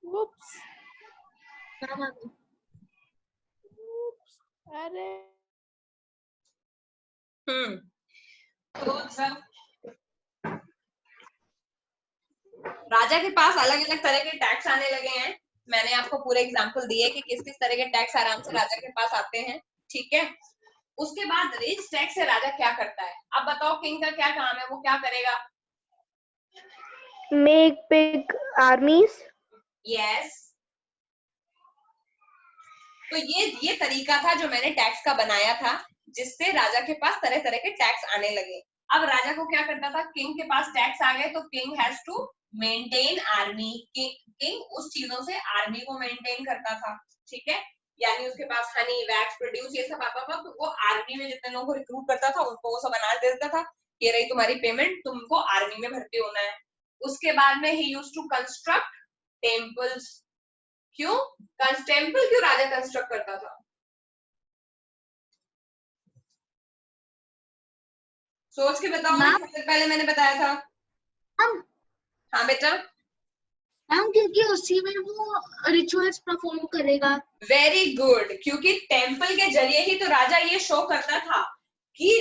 Whoops. अरे तो राजा के पास अलग अलग तरह के टैक्स आने लगे हैं। मैंने आपको पूरे एग्जाम्पल दिए कि किस किस तरह के टैक्स आराम से राजा के पास आते हैं, ठीक है। उसके बाद रिच टैक्स से राजा क्या करता है, अब बताओ किंग का क्या काम है, वो क्या करेगा? make big armies. यस। तो ये तरीका था जो मैंने टैक्स का बनाया था, जिससे राजा के पास तरह तरह के टैक्स आने लगे। अब राजा को क्या करता था, किंग के पास टैक्स आ गए तो king has to maintain army. King उस चीजों से आर्मी को मेंटेन करता था, ठीक है। यानी उसके पास हनी, वैक्स, प्रोड्यूस ये सब आता था, तो वो आर्मी में जितने लोगों को रिक्रूट करता था उनको वो सब अनाज दे देता था, ये रही तुम्हारी पेमेंट, तुमको आर्मी में भर्ती होना है। उसके बाद में ही यूज्ड टू कंस्ट्रक्ट टेम्पल्स। क्यों टेम्पल क्यों राजा कंस्ट्रक्ट करता था? सोच के बताओ, मैं सबसे पहले मैंने बताया था। हाँ बेटा। मैम क्योंकि उसी में वो रिचुअल्स परफॉर्म करेगा। वेरी गुड, क्योंकि टेम्पल के जरिए ही तो राजा ये शो करता था कि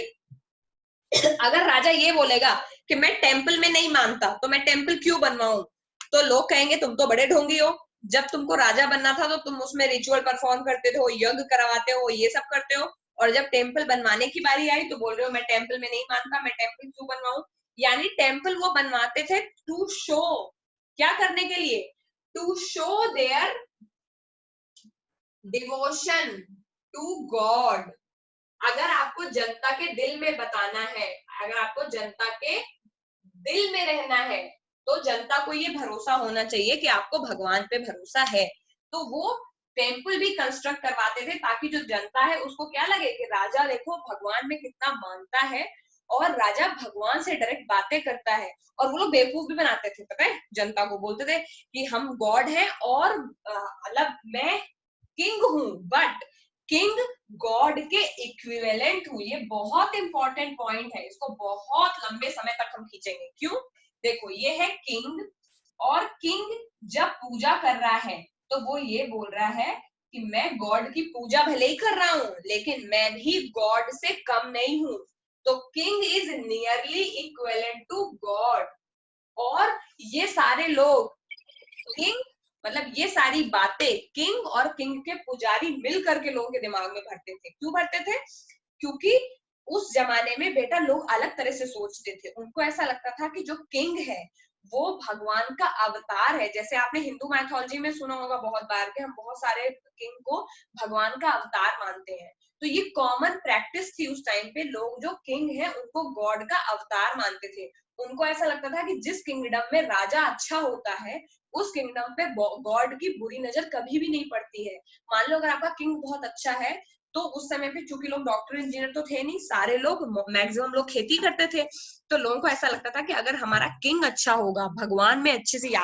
अगर राजा ये बोलेगा कि मैं टेम्पल में नहीं मानता तो मैं टेम्पल क्यों बनवाऊं, तो लोग कहेंगे तुम तो बड़े ढोंगी हो। जब तुमको राजा बनना था तो तुम उसमें रिचुअल परफॉर्म करते हो, यज्ञ करवाते हो, ये सब करते हो, और जब टेम्पल बनवाने की बारी आई तो बोल रहे हो मैं टेम्पल में नहीं मानता, मैं टेम्पल क्यों बनवाऊं। यानी टेम्पल वो बनवाते थे टू शो, क्या करने के लिए, to show their devotion to God. अगर आपको जनता के दिल में बताना है, अगर आपको जनता के दिल में रहना है, तो जनता को ये भरोसा होना चाहिए कि आपको भगवान पे भरोसा है, तो वो टेम्पल भी कंस्ट्रक्ट करवाते थे ताकि जो जनता है उसको क्या लगे कि राजा देखो भगवान में कितना मानता है, और राजा भगवान से डायरेक्ट बातें करता है। और वो लोग बेवकूफ भी बनाते थे, पता है, जनता को बोलते थे कि हम गॉड हैं और मतलब मैं किंग हूं, बट किंग गॉड के इक्विवेलेंट हूं। ये बहुत इंपॉर्टेंट पॉइंट है, इसको बहुत लंबे समय तक हम खींचेंगे। क्यों, देखो ये है किंग, और किंग जब पूजा कर रहा है तो वो ये बोल रहा है कि मैं गॉड की पूजा भले ही कर रहा हूं लेकिन मैं भी गॉड से कम नहीं हूं। तो king is nearly equivalent to God. और ये सारे लोग किंग, मतलब ये सारी बातें किंग और किंग के पुजारी मिल करके लोगों के दिमाग में भरते थे। क्यों भरते थे, क्योंकि उस जमाने में बेटा लोग अलग तरह से सोचते थे। उनको ऐसा लगता था कि जो किंग है वो भगवान का अवतार है। जैसे आपने हिंदू मैथोलॉजी में सुना होगा बहुत बार कि हम बहुत सारे किंग को भगवान का अवतार मानते हैं। तो ये कॉमन प्रैक्टिस थी उस टाइम पे, लोग जो किंग है उनको गॉड का अवतार मानते थे। उनको ऐसा लगता था कि जिस किंगडम में राजा अच्छा होता है उस किंगडम पे गॉड की बुरी नजर कभी भी नहीं पड़ती है। मान लो अगर आपका किंग बहुत अच्छा है, तो उस समय पे चूंकि लोग डॉक्टर इंजीनियर तो थे नहीं, सारे लोग मैक्सिमम लोग खेती करते थे, तो लोगों को ऐसा लगता था कि अगर हमारा किंग अच्छा होगा, भगवान में अच्छे से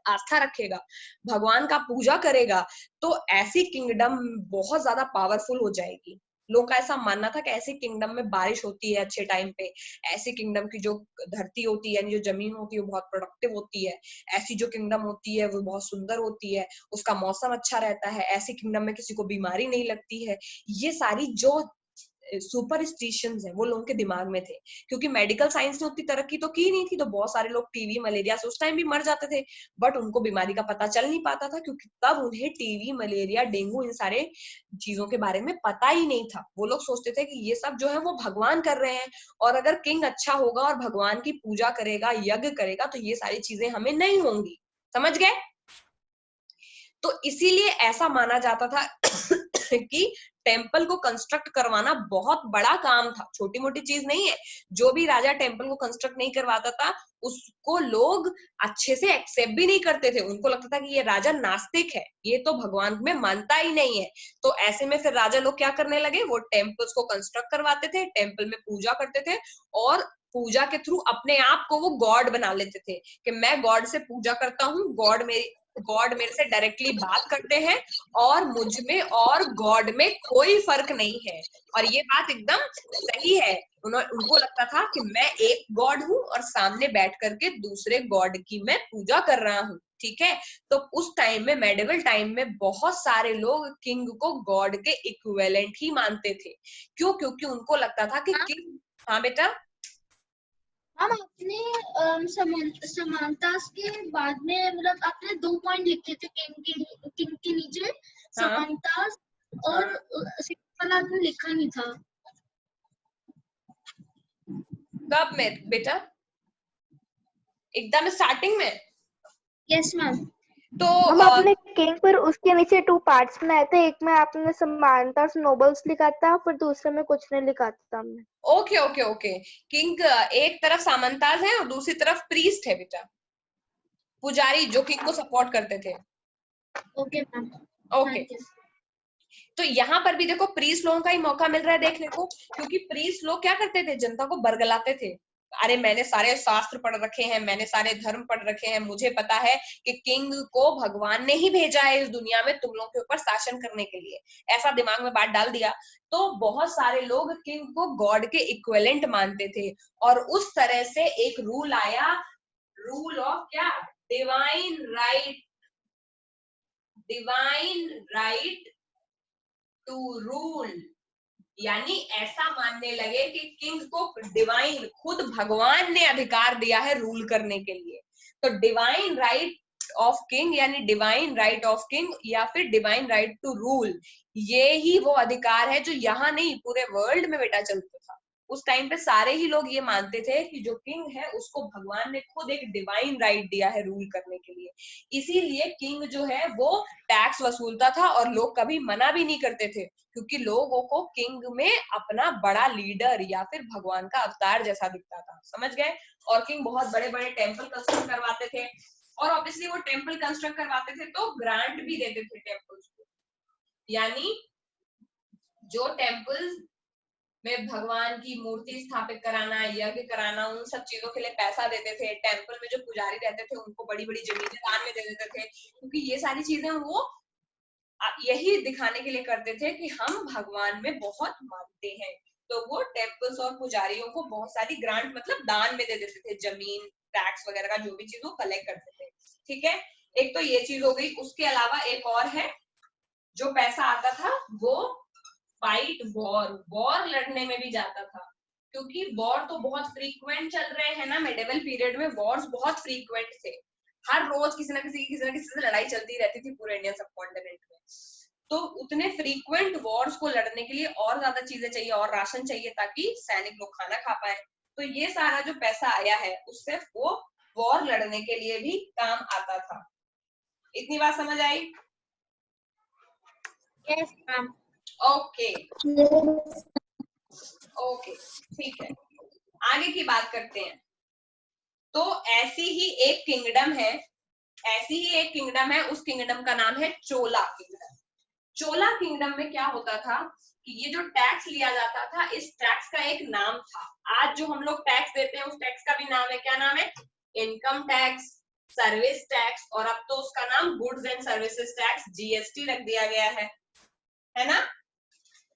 आस्था रखेगा, भगवान का पूजा करेगा, तो ऐसी किंगडम बहुत ज्यादा पावरफुल हो जाएगी। लोगों का ऐसा मानना था कि ऐसी किंगडम में बारिश होती है अच्छे टाइम पे, ऐसी किंगडम की जो धरती होती है, जो जमीन होती है वो बहुत प्रोडक्टिव होती है, ऐसी जो किंगडम होती है वो बहुत सुंदर होती है, उसका मौसम अच्छा रहता है, ऐसी किंगडम में किसी को बीमारी नहीं लगती है। ये सारी जो सुपरस्टिशंस है वो लोगों के दिमाग में थे। क्योंकि मेडिकल साइंस ने उतनी तरक्की तो की नहीं थी, तो बहुत सारे लोग टीवी मलेरिया से उस टाइम भी मर जाते थे, बट उनको बीमारी का पता चल नहीं पाता था, क्योंकि तब उन्हें टीवी, मलेरिया, डेंगू इन सारे चीजों के बारे में पता ही नहीं था। वो लोग सोचते थे कि ये सब जो है वो भगवान कर रहे हैं, और अगर किंग अच्छा होगा और भगवान की पूजा करेगा, यज्ञ करेगा, तो ये सारी चीजें हमें नहीं होंगी। समझ गए? तो इसीलिए ऐसा माना जाता था कि टेम्पल को कंस्ट्रक्ट करवाना बहुत बड़ा काम था, छोटी मोटी चीज नहीं है। जो भी राजा टेम्पल को कंस्ट्रक्ट नहीं करवाता था उसको लोग अच्छे से एक्सेप्ट भी नहीं करते थे। उनको लगता था कि ये राजा नास्तिक है, ये तो भगवान में मानता ही नहीं है। तो ऐसे में फिर राजा लोग क्या करने लगे, वो टेम्पल्स को कंस्ट्रक्ट करवाते थे, टेम्पल में पूजा करते थे, और पूजा के थ्रू अपने आप को वो गॉड बना लेते थे कि मैं गॉड से पूजा करता हूँ, गॉड मेरे से डायरेक्टली बात करते हैं, और मुझ में और गॉड में कोई फर्क नहीं है। और ये बात एकदम सही है। उनको लगता था कि मैं एक गॉड हूँ और सामने बैठ करके दूसरे गॉड की मैं पूजा कर रहा हूँ। ठीक है। तो उस टाइम में, मेडिवल टाइम में, बहुत सारे लोग किंग को गॉड के इक्विवेलेंट ही मानते थे। क्यों? क्योंकि उनको लगता था कि किंग, हाँ बेटा, हम अपने समानता के बाद में मतलब आपने 2 पॉइंट लिखे थे किंग के नीचे हाँ समानता और सिंपल आपने लिखा नहीं था। कब में बेटा? एकदम स्टार्टिंग में। Yes ma'am. तो हम अपने किंग पर उसके नीचे 2 पार्ट्स में आए थे, एक में आपने समानता नोबल्स लिखा था, फिर दूसरे में कुछ नहीं लिखा था हमने। ओके ओके ओके, किंग एक तरफ सामंताज है और दूसरी तरफ प्रीस्ट है बेटा, पुजारी जो किंग को सपोर्ट करते थे। Okay ma'am. ओके, तो यहाँ पर भी देखो प्रीस्ट लोगों का ही मौका मिल रहा है देखने को, क्योंकि प्रीस्ट लोग क्या करते थे, जनता को बरगलाते थे। अरे मैंने सारे शास्त्र पढ़ रखे हैं, मैंने सारे धर्म पढ़ रखे हैं, मुझे पता है कि किंग को भगवान ने ही भेजा है इस दुनिया में तुम लोगों के ऊपर शासन करने के लिए, ऐसा दिमाग में बात डाल दिया। तो बहुत सारे लोग किंग को गॉड के इक्विवेलेंट मानते थे, और उस तरह से एक रूल आया, रूल ऑफ क्या, divine right, divine right to rule. यानी ऐसा मानने लगे कि किंग को डिवाइन, खुद भगवान ने अधिकार दिया है रूल करने के लिए। तो डिवाइन राइट ऑफ किंग, यानी डिवाइन राइट ऑफ किंग या फिर डिवाइन राइट टू रूल, ये ही वो अधिकार है जो यहाँ नहीं पूरे वर्ल्ड में बेटा चलता था। उस टाइम पे सारे ही लोग ये मानते थे कि जो किंग है उसको भगवान ने खुद एक डिवाइन राइट दिया है रूल करने के लिए। इसीलिए किंग जो है वो टैक्स वसूलता था, और लोग कभी मना भी नहीं करते थे, क्योंकि लोगों को किंग में अपना बड़ा लीडर या फिर भगवान का अवतार जैसा दिखता था, समझ गए। और किंग बहुत बड़े बड़े टेम्पल कंस्ट्रक्ट करवाते थे, और ऑब्वियसली वो टेम्पल कंस्ट्रक्ट करवाते थे तो ग्रांट भी देते थे टेम्पल्स को, यानी जो टेम्पल्स में भगवान की मूर्ति स्थापित कराना, यज्ञ कराना, उन सब चीजों के लिए पैसा देते थे। टेम्पल में जो पुजारी रहते थे उनको बड़ी बड़ी जमीनें दान में दे देते थे, क्योंकि ये सारी चीजें वो यही दिखाने के लिए करते थे कि हम भगवान में बहुत मानते हैं। तो वो टेम्पल्स और पुजारियों को बहुत सारी ग्रांट मतलब दान में दे देते थे, जमीन, टैक्स वगैरह का जो भी चीज वो कलेक्ट करते थे, ठीक है। एक तो ये चीज हो गई। उसके अलावा एक और है, जो पैसा आता था वो फाइट वॉर, वॉर लड़ने में भी जाता था, क्योंकि वॉर तो बहुत फ्रीक्वेंट चल रहे हैं ना, मेडिवल पीरियड में वॉर्स बहुत फ्रीक्वेंट थे। हर रोज किसी ना किसी से लड़ाई चलती रहती थी पूरे इंडियन सबकॉन्टिनेंट में। तो उतने फ्रीक्वेंट वॉर्स को लड़ने के लिए और ज्यादा चीजें चाहिए, और राशन चाहिए, ताकि सैनिक लोग खाना खा पाए। तो ये सारा जो पैसा आया है उससे वो वॉर लड़ने के लिए भी काम आता था। इतनी बात समझ आई? Yes ma'am. ओके ओके, ठीक है, आगे की बात करते हैं। तो ऐसी ही एक किंगडम है, ऐसी ही एक किंगडम है, उस किंगडम का नाम है चोला किंगडम। चोला किंगडम में क्या होता था कि ये जो टैक्स लिया जाता था, इस टैक्स का एक नाम था। आज जो हम लोग टैक्स देते हैं उस टैक्स का भी नाम है, क्या नाम है? इनकम टैक्स, सर्विस टैक्स, और अब तो उसका नाम goods and services tax, GST रख दिया गया है ना।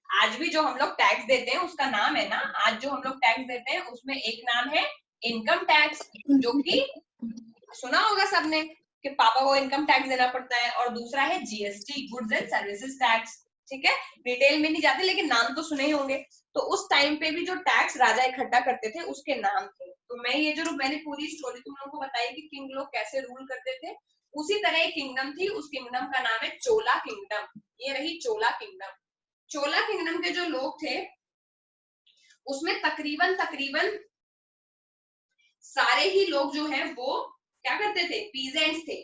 आज भी जो हम लोग टैक्स देते हैं उसका नाम है ना, आज जो हम लोग टैक्स देते हैं उसमें एक नाम है इनकम टैक्स, जो कि सुना होगा सबने कि पापा को इनकम टैक्स देना पड़ता है, और दूसरा है GST, goods and services tax, ठीक है। डिटेल में नहीं जाते लेकिन नाम तो सुने ही होंगे। तो उस टाइम पे भी जो टैक्स राजा इकट्ठा करते थे उसके नाम थे। तो मैं ये जो मैंने पूरी स्टोरी तुम लोगों को बताई कि किंग लोग कैसे रूल करते थे, उसी तरह एक किंगडम थी, उस किंगडम का नाम है चोला किंगडम। ये रही चोला किंगडम। चोला किंगडम के जो लोग थे उसमें तकरीबन तकरीबन सारे ही लोग जो है वो क्या करते थे, पीजेंट्स थे।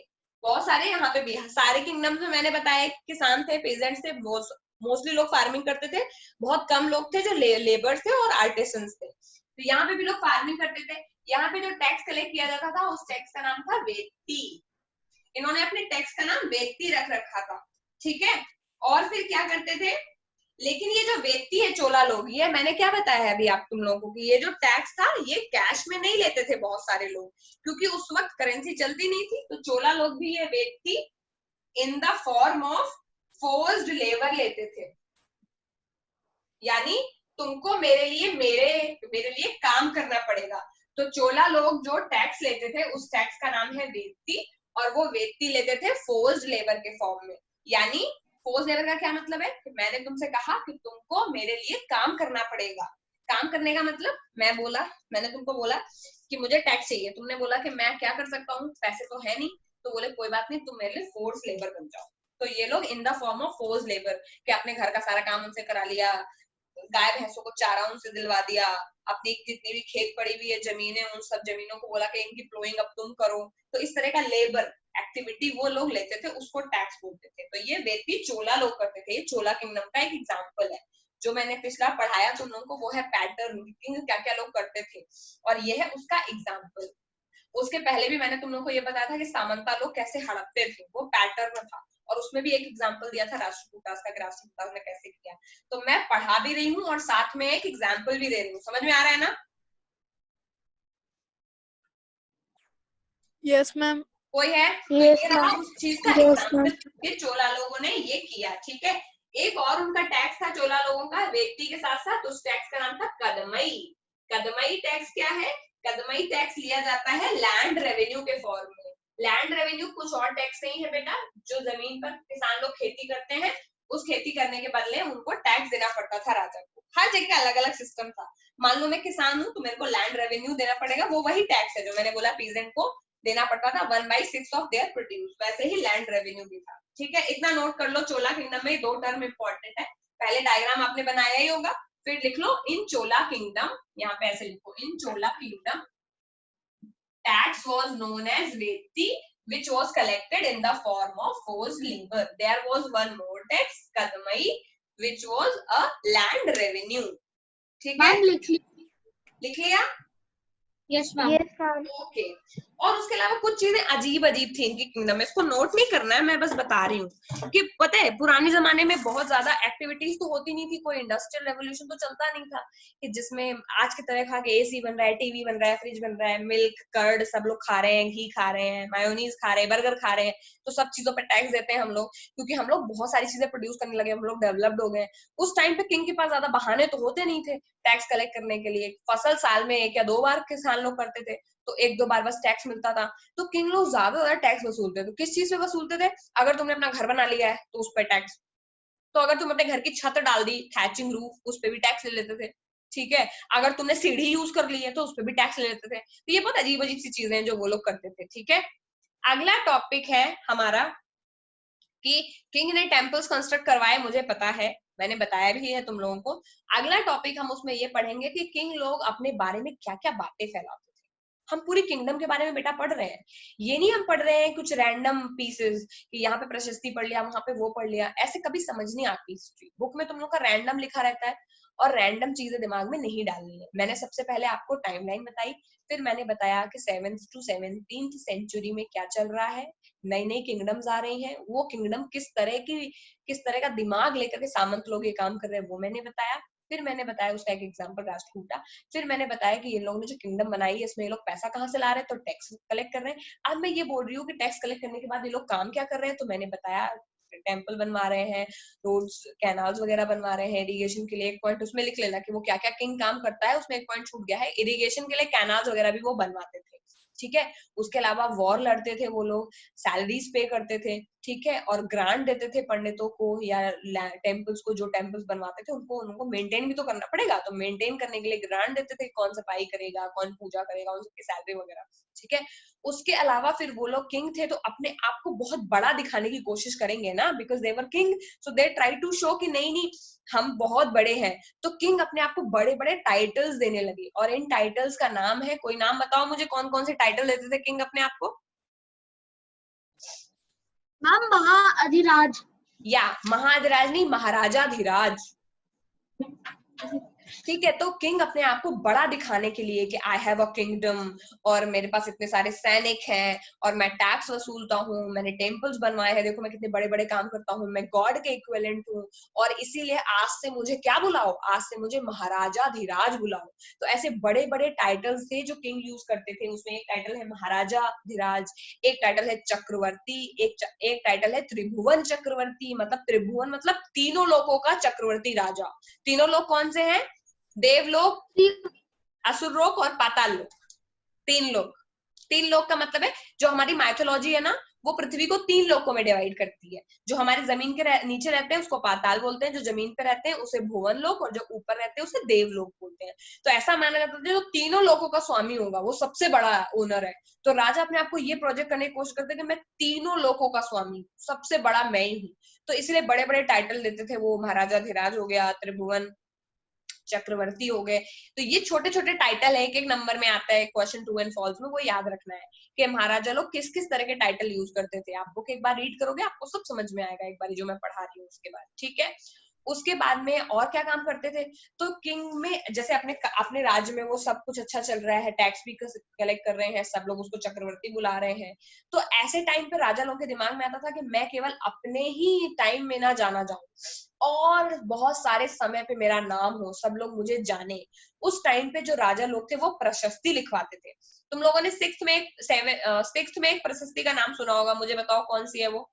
बहुत सारे यहाँ पे भी, सारे किंगडम्स में मैंने बताया किसान थे, पीजेंट्स थे, मोस्टली लोग फार्मिंग करते थे। बहुत कम लोग थे जो लेबर्स थे और आर्टिसंस थे। तो यहाँ पे भी लोग फार्मिंग करते थे। यहाँ पे जो टैक्स कलेक्ट किया जाता था उस टैक्स का नाम था वेत्ती। इन्होंने अपने टैक्स का नाम वेत्ती रख रखा था, ठीक है। और फिर क्या करते थे, लेकिन ये जो वेत्ती है चोला लोग, ये मैंने क्या बताया है अभी आप तुम लोगों को कि ये जो टैक्स था ये कैश में नहीं लेते थे बहुत सारे लोग, क्योंकि उस वक्त करेंसी चलती नहीं थी। तो चोला लोग भी ये vetti in the form of forced labour लेते थे, यानी तुमको मेरे लिए काम करना पड़ेगा। तो चोला लोग जो टैक्स लेते थे उस टैक्स का नाम है वेत्ती, और वो वेत्ती लेते थे फोर्स्ड लेबर के फॉर्म में। यानी फोर्स्ड लेबर का क्या मतलब है कि मैंने तुमसे कहा कि तुमको मेरे लिए काम करना पड़ेगा। काम करने का मतलब मैंने तुमको बोला कि मुझे टैक्स चाहिए, तुमने बोला कि मैं क्या कर सकता हूँ, पैसे तो है नहीं, तो बोले कोई बात नहीं, तुम मेरे लिए फोर्स लेबर बन जाओ। तो ये लोग इन the form of force labour कि अपने घर का सारा काम उनसे करा लिया, गाय भैंसों को चारा उनसे दिलवा दिया, अपनी जितनी भी खेत पड़ी हुई है जमीनें, उन सब जमीनों को बोला कि इनकी प्लोइंग अब तुम करो। तो इस तरह का लेबर एक्टिविटी वो लोग लेते थे, उसको टैक्स बोलते थे। तो ये वेत्ती चोला लोग करते थे। ये चोला किंगडम का एक एग्जाम्पल है जो मैंने पिछला पढ़ाया तुम लोगों को, वो है पैटर्न, किंग क्या क्या लोग करते थे, और ये है उसका एग्जाम्पल। उसके पहले भी मैंने तुम लोगों को ये बताया था कि सामंता लोग कैसे हड़पते थे, वो पैटर्न था, और उसमें भी एक एग्जाम्पल दिया था राष्ट्रकूटास का कि राष्ट्रकूटास ने कैसे किया। तो मैं पढ़ा भी रही हूँ और साथ में एक एग्जाम्पल भी दे रही हूँ। समझ में आ रहा है ना? Yes ma'am. कोई है? तो Yes, ये रहा ma'am. उस चीज का Yes, एग्जाम्पल कि चोला लोगों ने ये किया। ठीक है, एक और उनका टैक्स था चोला लोगों का वेत्ती के साथ साथ, उस टैक्स का नाम था कदमई। कदमई टैक्स क्या है? कदमई टैक्स लिया जाता है लैंड रेवेन्यू के फॉर्म में। लैंड रेवेन्यू कुछ और टैक्स नहीं है बेटा, जो जमीन पर किसान लोग खेती करते हैं, उस खेती करने के बदले उनको टैक्स देना पड़ता था राजा को। हर जगह अलग अलग सिस्टम था। मान लो मैं किसान हूँ तो मेरे को लैंड रेवेन्यू देना पड़ेगा, वो वही टैक्स है जो मैंने बोला पीजेंट को देना पड़ता था 1/6 ऑफ देयर प्रोड्यूस, वैसे ही लैंड रेवेन्यू भी था। ठीक है, इतना नोट कर लो। चोला किंगडम में दो टर्म इंपॉर्टेंट है। पहले डायग्राम आपने बनाया ही होगा, फिर लिख लो इन चोला किंगडम, यहाँ पे ऐसे लिखो, in Chola kingdom tax was known as vetti which was collected in the form of forced labor. There was one more tax, kadamai, which was a land revenue. ठीक है, मैम लिख लिया? Yes ma'am. Yes, ma'am. Okay. और उसके अलावा कुछ चीजें अजीब अजीब थी इनकी किंगडम में, इसको नोट नहीं करना है, मैं बस बता रही हूँ कि पता है पुराने जमाने में बहुत ज्यादा एक्टिविटीज तो होती नहीं थी, कोई इंडस्ट्रियल रेवोल्यूशन तो चलता नहीं था कि जिसमें आज की तरह खा के एसी बन रहा है, टीवी बन रहा है, फ्रिज बन रहा है, मिल्क कर्ड सब लोग खा रहे हैं, घी खा रहे हैं, मायोनीज खा रहे हैं, बर्गर खा रहे हैं, तो सब चीजों पर टैक्स देते हैं हम लोग, क्योंकि हम लोग बहुत सारी चीजें प्रोड्यूस करने लगे, हम लोग डेवलप्ड हो गए। उस टाइम पे किंग के पास ज्यादा बहाने तो होते नहीं थे टैक्स कलेक्ट करने के लिए। फसल साल में 1 या 2 बार किसान लोग करते थे, तो 1-2 बार बस टैक्स मिलता था। तो किंग लोग ज्यादा टैक्स वसूलते थे। किस चीज पे वसूलते थे? अगर तुमने अपना घर बना लिया है तो उस पर टैक्स, तो अगर तुम अपने घर की छत डाल दी, थैचिंग रूफ, उस पे भी टैक्स ले लेते थे। ठीक है, अगर तुमने सीढ़ी यूज कर ली है तो उस पे भी टैक्स ले लेते थे। तो ये बहुत अजीब अजीब सी चीजें हैं जो वो लोग करते थे। ठीक है, अगला टॉपिक है हमारा कि किंग ने टेम्पल्स कंस्ट्रक्ट करवाए, मुझे पता है, मैंने बताया भी है तुम लोगों को। अगला टॉपिक हम उसमें ये पढ़ेंगे कि किंग लोग अपने बारे में क्या क्या बातें फैलाते थे। हम पूरी किंगडम के बारे में बेटा पढ़ रहे हैं, ये नहीं हम पढ़ रहे हैं कुछ रैंडम पीसेस कि यहाँ पे प्रशस्ति पढ़ लिया, वहां पे वो पढ़ लिया। ऐसे कभी समझ नहीं आती हिस्ट्री, बुक में तुम लोग का रैंडम लिखा रहता है और रैंडम चीजें दिमाग में नहीं डालनी है। मैंने सबसे पहले आपको टाइमलाइन बताई, फिर मैंने बताया कि 7th to 17th सेंचुरी में क्या चल रहा है, नई नई किंगडम्स आ रही हैं, वो किंगडम किस तरह का दिमाग लेकर के सामंत लोग ये काम कर रहे हैं, वो मैंने बताया। फिर मैंने बताया उसका एक एग्जांपल राष्ट्रकूटा। फिर मैंने बताया कि ये लोग ने जो किंगडम बनाई है इसमें ये लोग पैसा कहाँ से ला रहे हैं, तो टैक्स कलेक्ट कर रहे हैं। अब मैं ये बोल रही हूँ कि टैक्स कलेक्ट करने के बाद ये लोग काम क्या कर रहे हैं, तो मैंने बताया टेम्पल बनवा रहे हैं, रोड्स कैनाल्स वगैरह बनवा रहे हैं, इरिगेशन के लिए एक पॉइंट उसमें लिख लेना कि वो क्या क्या किंग काम करता है, उसमें एक पॉइंट छूट गया है, इरिगेशन के लिए कैनाल्स वगैरह भी वो बनवाते थे। ठीक है, उसके अलावा वॉर लड़ते थे वो लोग, सैलरीज पे करते थे। ठीक है, और ग्रांट देते थे पंडितों को या टेम्पल्स को, जो टेम्पल्स बनवाते थे उनको मेंटेन भी तो करना पड़ेगा, तो मेंटेन करने के लिए ग्रांट देते थे, कौन सफाई करेगा, कौन पूजा करेगा, उन सबकी सैलरी वगैरह। ठीक है, उसके अलावा फिर वो लोग किंग थे तो अपने आप को बहुत बड़ा दिखाने की कोशिश करेंगे ना, because they were king, so they try to show कि नहीं नहीं हम बहुत बड़े हैं। तो किंग अपने आप को बड़े बड़े टाइटल्स देने लगे, और इन टाइटल्स का नाम है, कोई नाम बताओ मुझे, कौन कौन से टाइटल देते थे किंग अपने आप को? मैम महाअधिराज। या महाधिराज नहीं, महाराजाधिराज। ठीक है, तो किंग अपने आप को बड़ा दिखाने के लिए कि आई हैव अ किंगडम, और मेरे पास इतने सारे सैनिक हैं, और मैं टैक्स वसूलता हूँ, मैंने टेम्पल्स बनवाए हैं, देखो मैं कितने बड़े बड़े काम करता हूँ, मैं गॉड के इक्विवेलेंट हूँ, और इसीलिए आज से मुझे क्या बुलाओ, आज से मुझे महाराजाधिराज बुलाओ। तो ऐसे बड़े बड़े टाइटल्स थे जो किंग यूज करते थे। उसमें एक टाइटल है महाराजाधिराज, एक टाइटल है चक्रवर्ती, एक टाइटल है त्रिभुवन चक्रवर्ती, मतलब त्रिभुवन मतलब तीनों लोगों का चक्रवर्ती राजा। तीनों लोग कौन से हैं? देवलोक, असुर लोक और पाताल लोक। तीन लोक का मतलब है जो हमारी माइथोलॉजी है ना, वो पृथ्वी को 3 लोकों में डिवाइड करती है। जो हमारे जमीन के नीचे रहते हैं उसको पाताल बोलते हैं, जो जमीन पे रहते हैं उसे भुवन लोक, और जो ऊपर रहते हैं उसे देवलोक बोलते हैं। तो ऐसा माना जाता है जो तीनों लोकों का स्वामी होगा वो सबसे बड़ा ओनर है। तो राजा अपने आप को ये प्रोजेक्ट करने की कोशिश करते कि मैं तीनों लोकों का स्वामी, सबसे बड़ा मैं ही हूँ। तो इसलिए बड़े बड़े टाइटल देते थे वो, महाराजा धीराज हो गया, त्रिभुवन चक्रवर्ती हो गए। तो ये छोटे छोटे टाइटल है, एक एक नंबर में आता है क्वेश्चन ट्रू एंड फॉल्स में, वो याद रखना है कि महाराजा लोग किस किस तरह के टाइटल यूज करते थे। आप बुक एक बार रीड करोगे आपको सब समझ में आएगा, एक बार जो मैं पढ़ा रही हूँ उसके बाद, ठीक है। उसके बाद में और क्या काम करते थे, तो किंग में जैसे अपने राज्य में वो सब कुछ अच्छा चल रहा है, टैक्स भी कलेक्ट कर रहे हैं, सब लोग उसको चक्रवर्ती बुला रहे हैं। तो ऐसे टाइम पे राजा लोगों के दिमाग में आता था कि मैं केवल अपने ही टाइम में ना जाना जाऊं और बहुत सारे समय पे मेरा नाम हो, सब लोग मुझे जाने। उस टाइम पे जो राजा लोग थे वो प्रशस्ति लिखवाते थे। तुम लोगों ने सिक्स्थ में एक प्रशस्ति का नाम सुना होगा, मुझे बताओ कौन सी है वो?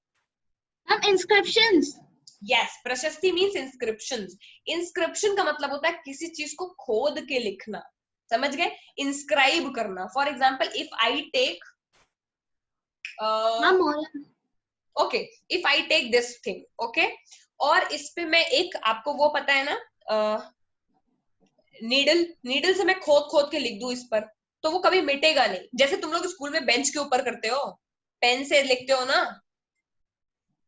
हम इंस्क्रिप्शंस। यस, प्रशस्ति मीन्स इंस्क्रिप्शन। इंस्क्रिप्शन का मतलब होता है किसी चीज को खोद के लिखना, समझ गए? इंस्क्राइब करना। For example if I take okay, if I take this thing, okay, और इस पे मैं एक, आपको वो पता है ना, नीडल से मैं खोद खोद के लिख दूं इस पर, तो वो कभी मिटेगा नहीं। जैसे तुम लोग स्कूल में बेंच के ऊपर करते हो, पेन से लिखते हो ना,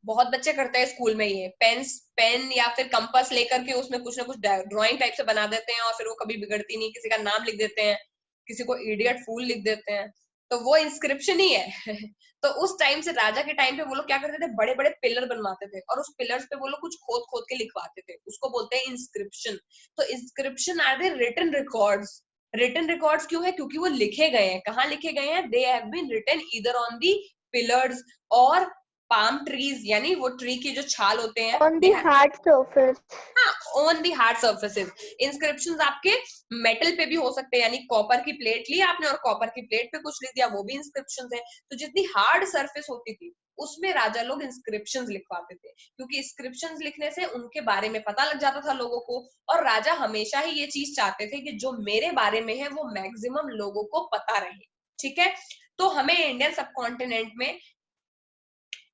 बहुत बच्चे करते हैं स्कूल में ये, पेन या फिर कंपास लेकर के उसमें कुछ ना कुछ ड्राइंग टाइप से बना देते हैं और फिर वो कभी बिगड़ती नहीं, किसी का नाम लिख देते हैं, किसी को इडियट फूल लिख देते हैं, तो वो इंस्क्रिप्शन ही है। तो उस टाइम से, राजा के टाइम पे वो लोग क्या करते थे, बड़े बड़े पिलर बनवाते थे और उस पिलर्स पे वो लोग कुछ खोद खोद के लिखवाते थे, उसको बोलते हैं इंस्क्रिप्शन। तो inscription are the written records. Written records क्यों है? क्योंकि वो लिखे गए हैं। कहाँ लिखे गए हैं? They have been written either on the pillars और पाम ट्रीज, यानी वो ट्री की जो छाल होते हैं, on the hard surface. हाँ, on the hard surfaces. Inscriptions आपके मेटल पे भी हो सकते हैं, यानी कॉपर की प्लेट ली आपने और कॉपर की प्लेट पे कुछ लिख दिया, वो भी इंस्क्रिप्शंस है। तो जितनी हार्ड सरफेस होती थी उसमें राजा लोग इंस्क्रिप्शंस लिखवाते थे, क्योंकि इंस्क्रिप्शंस लिखने से उनके बारे में पता लग जाता था लोगों को। और राजा हमेशा ही ये चीज चाहते थे कि जो मेरे बारे में है वो मैक्सिमम लोगों को पता रहे, ठीक है। तो हमें इंडियन सब कॉन्टिनेंट में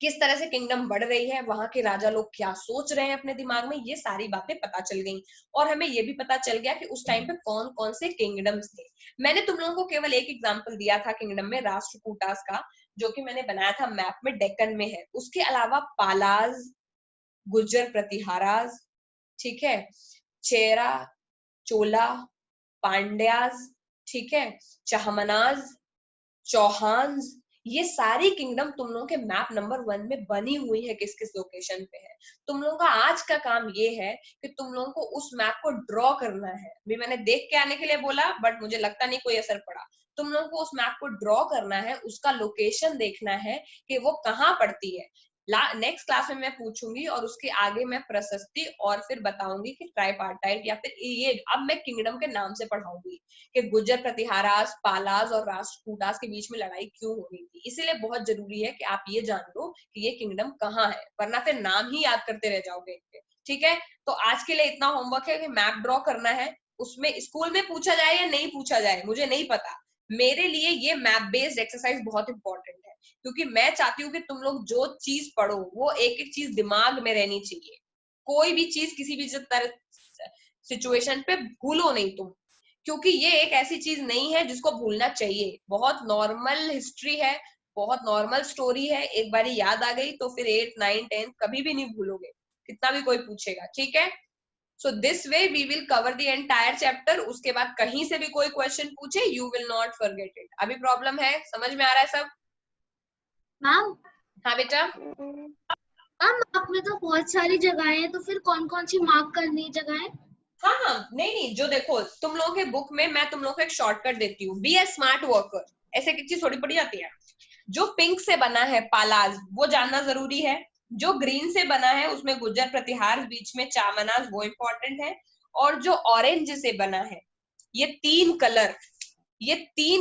किस तरह से किंगडम बढ़ रही है, वहां के राजा लोग क्या सोच रहे हैं अपने दिमाग में, ये सारी बातें पता चल गई। और हमें ये भी पता चल गया कि उस टाइम पे कौन कौन से किंगडम्स थे। मैंने तुम लोगों को केवल एक एग्जांपल दिया था किंगडम में, राष्ट्रकूटास का, जो कि मैंने बनाया था मैप में, डेक्कन में है। उसके अलावा पालाज, गुर्जर प्रतिहाराज, ठीक है, चेरा, चोला, पांड्याज, ठीक है, चाहमनाज, चौहान्स, ये सारी किंगडम तुम लोगों के मैप नंबर 1 में बनी हुई है, किस किस लोकेशन पे है। तुम लोगों का आज का काम ये है कि तुम लोगों को उस मैप को ड्रॉ करना है। अभी मैंने देख के आने के लिए बोला, बट मुझे लगता नहीं कोई असर पड़ा। तुम लोगों को उस मैप को ड्रॉ करना है, उसका लोकेशन देखना है कि वो कहाँ पड़ती है। नेक्स्ट क्लास में मैं पूछूंगी और उसके आगे मैं प्रशस्ति और फिर बताऊंगी कि ट्राइपार्टाइट या फिर ये, अब मैं किंगडम के नाम से पढ़ाऊंगी कि गुर्जर प्रतिहारास, पालाज और राष्ट्रकूटास के बीच में लड़ाई क्यों हो रही थी। इसीलिए बहुत जरूरी है कि आप ये जान लो कि ये किंगडम कहाँ है, वरना फिर नाम ही याद करते रह जाओगे, ठीक है। तो आज के लिए इतना होमवर्क है कि मैप ड्रॉ करना है। उसमें स्कूल में पूछा जाए या नहीं पूछा जाए मुझे नहीं पता, मेरे लिए ये मैप बेस्ड एक्सरसाइज बहुत इंपॉर्टेंट है, क्योंकि मैं चाहती हूँ कि तुम लोग जो चीज पढ़ो वो एक एक चीज दिमाग में रहनी चाहिए। कोई भी चीज किसी भी सिचुएशन पे भूलो नहीं तुम, क्योंकि ये एक ऐसी चीज नहीं है जिसको भूलना चाहिए। बहुत नॉर्मल हिस्ट्री है, बहुत नॉर्मल स्टोरी है, एक बारी याद आ गई तो फिर 8, 9, 10 कभी भी नहीं भूलोगे, कितना भी कोई पूछेगा, ठीक है। So this way we will cover the entire chapter. उसके बाद कहीं से भी कोई क्वेश्चन पूछे, you will not forget it. अभी प्रॉब्लम है? समझ में आ रहा है सब? मैम, हाँ बेटा। मैम मैप में तो बहुत सारी जगहें हैं, तो फिर कौन कौन सी मार्क करनी है जगहें? हाँ हाँ, नहीं नहीं, जो देखो तुम लोगों के बुक में मैं तुम लोगों को एक शॉर्टकट देती हूँ, बी ए स्मार्ट वर्कर, ऐसे की चीज थोड़ी पड़ी जाती है। जो पिंक से बना है पालाज, वो जानना जरूरी है। जो ग्रीन से बना है उसमें गुर्जर प्रतिहार, बीच में चामनाज, वो इंपॉर्टेंट है। और जो ऑरेंज से बना है, ये तीन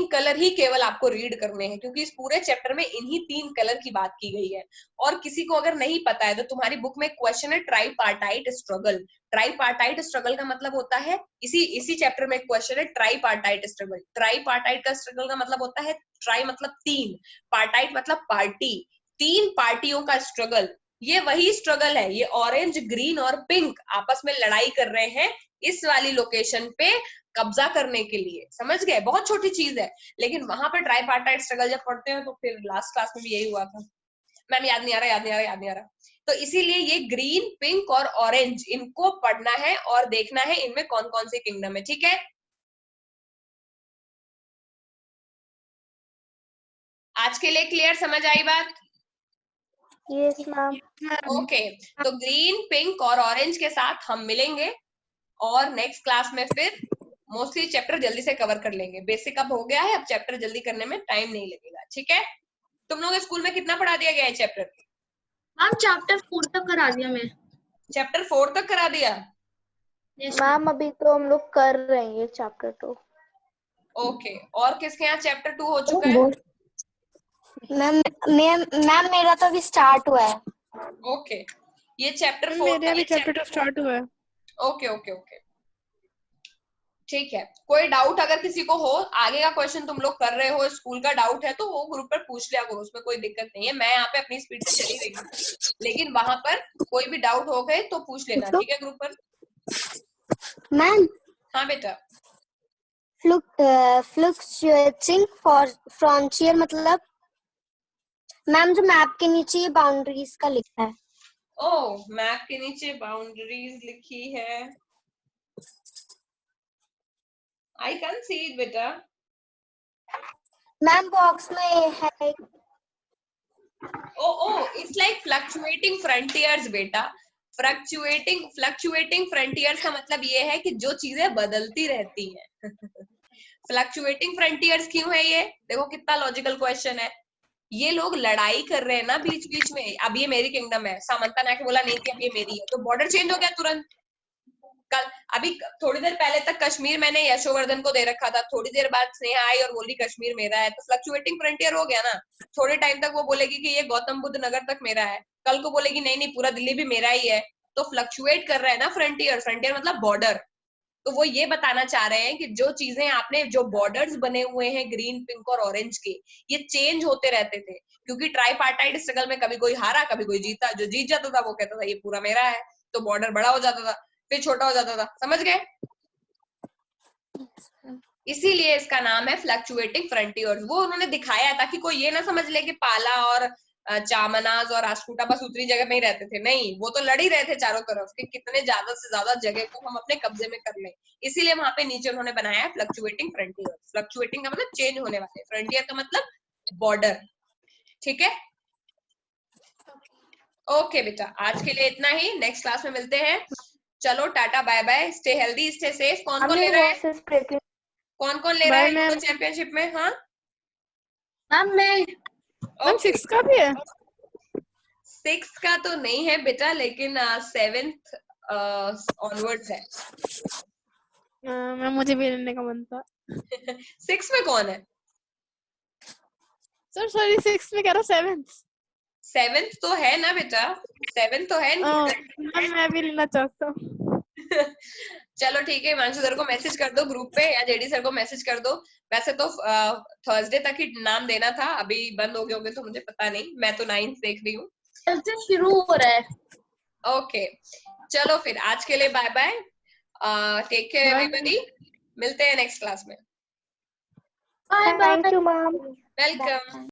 कलर ही केवल आपको रीड करने हैं, क्योंकि इस पूरे चैप्टर में इन्हीं 3 कलर की बात की गई है। और किसी को अगर नहीं पता है तो तुम्हारी बुक में क्वेश्चन है ट्राइपार्टाइट स्ट्रगल। ट्राइपार्टाइट स्ट्रगल का मतलब होता है, इसी चैप्टर में एक क्वेश्चन है ट्राइपार्टाइट स्ट्रगल। ट्राइपार्टाइट का स्ट्रगल का मतलब होता है, ट्राई मतलब 3, पार्टाइट मतलब पार्टी, 3 पार्टियों का स्ट्रगल, ये वही स्ट्रगल है, ये ऑरेंज, ग्रीन और पिंक आपस में लड़ाई कर रहे हैं इस वाली लोकेशन पे कब्जा करने के लिए, समझ गए? बहुत छोटी चीज है, लेकिन वहां पर ट्राइपार्टाइट स्ट्रगल जब पढ़ते हैं तो फिर लास्ट क्लास में भी यही हुआ था। मैम याद नहीं आ रहा। तो इसीलिए ये ग्रीन, पिंक और ऑरेंज, इनको पढ़ना है और देखना है इनमें कौन कौन से किंगडम है, ठीक है? आज के लिए क्लियर, समझ आई बात? Yes ma'am. ओके, तो ग्रीन, पिंक और ऑरेंज के साथ हम मिलेंगे और नेक्स्ट क्लास में फिर मोस्टली चैप्टर जल्दी से कवर कर लेंगे। बेसिक अब हो गया है, अब चैप्टर जल्दी करने में टाइम नहीं लगेगा, ठीक है? तुम लोग स्कूल में कितना पढ़ा दिया गया है चैप्टर? मैम चैप्टर 4 तक करा दिया मैं। चैप्टर 4 तक करा दिया? मैम अभी तो हम लोग कर रहे हैं चैप्टर 2। ओके, और किसके यहाँ चैप्टर 2 हो चुका है? मैम मेरा तो अभी स्टार्ट हुआ है। ओके, ये चैप्टर 4 मेरे अभी चैप्टर 2 स्टार्ट हुआ है। ओके ओके ओके, ठीक है। कोई डाउट अगर किसी को हो, आगे का क्वेश्चन तुम लोग कर रहे हो, स्कूल का डाउट है तो वो ग्रुप पर पूछ लिया करो, उसमें कोई दिक्कत नहीं है। मैं यहाँ पे अपनी स्पीड से चली रही हूँ, लेकिन वहां पर कोई भी डाउट हो गए तो पूछ लेना, ठीक है ग्रुप पर? मैम हाँ बेटा। फ्लक्चुएटिंग फ्रंटियर मतलब मैम जो मैप के नीचे ये बाउंड्रीज का लिखा है। ओह, मैप के नीचे बाउंड्रीज लिखी है, आई कैन सी इट बेटा। मैम बॉक्स में है। इट्स लाइक फ्लक्चुएटिंग फ्रंटियर्स बेटा। फ्लक्चुएटिंग फ्रंटियर्स का मतलब ये है कि जो चीजें बदलती रहती हैं। फ्लक्चुएटिंग फ्रंटियर्स क्यों है ये? देखो कितना लॉजिकल क्वेश्चन है। ये लोग लड़ाई कर रहे हैं ना बीच बीच में। अब ये मेरी किंगडम है, सामंता ने आके बोला नहीं कि अब ये मेरी है, तो बॉर्डर चेंज हो गया तुरंत। कल अभी थोड़ी देर पहले तक कश्मीर मैंने यशोवर्धन को दे रखा था, थोड़ी देर बाद स्नेहा आई और बोली कश्मीर मेरा है, तो फ्लक्चुएटिंग फ्रंटियर हो गया ना। थोड़े टाइम तक वो बोलेगी कि ये गौतम बुद्ध नगर तक मेरा है, कल को बोलेगी नहीं नहीं पूरा दिल्ली भी मेरा ही है। तो फ्लक्चुएट कर रहा है ना फ्रंटियर, फ्रंटियर मतलब बॉर्डर। तो वो ये बताना चाह रहे हैं कि जो चीजें आपने, जो बॉर्डर्स बने हुए हैं ग्रीन, पिंक और ऑरेंज के, ये चेंज होते रहते थे, क्योंकि ट्राइपार्टाइट स्ट्रगल में कभी कोई हारा कभी कोई जीता। जो जीत जाता था वो कहता था ये पूरा मेरा है, तो बॉर्डर बड़ा हो जाता था, फिर छोटा हो जाता था, समझ गए? इसीलिए इसका नाम है फ्लक्चुएटिंग फ्रंटियर्स। वो उन्होंने दिखाया ताकि कोई ये ना समझ ले कि पाला और चामनाज और राजपूता बस उतनी जगह में ही रहते थे, नहीं, वो तो लड़ ही रहे थे चारों तरफ कि कितने ज्यादा से ज्यादा जगह को हम अपने कब्जे में कर लें। इसीलिए वहां पे नीचे उन्होंने बनाया है फ्लक्चुएटिंग फ्रंटियर्स। फ्लक्चुएटिंग का मतलब चेंज होने वाले, फ्रंटियर का मतलब बॉर्डर, ठीक है? ओके बेटा, आज के लिए इतना ही, नेक्स्ट क्लास में मिलते हैं। चलो tata bye bye, stay healthy stay safe. कौन कौन ले रहा है, कौन कौन ले रहा है इसको चैंपियनशिप में? हाँ मैम मैं मैम 6 का भी है? 6 का तो नहीं है बेटा, लेकिन 7th ऑनवर्ड्स है। मैम मुझे भी लेने का मन था। 6 में कौन है? सर सॉरी 6 में कह रहा 7th तो है ना बेटा, 7th तो है। मैम मैं भी लेना चाहता हूँ। चलो ठीक है, हिमांशु सर को मैसेज कर दो ग्रुप पे या जेडी सर को मैसेज कर दो। वैसे तो थर्सडे तक ही नाम देना था, अभी बंद हो गए होंगे तो मुझे पता नहीं, मैं तो 9th देख रही हूँ। से शुरू हो रहा है। ओके चलो फिर आज के लिए bye bye, take care everybody, मिलते हैं नेक्स्ट क्लास में। Bye bye. Thank you ma'am. Welcome.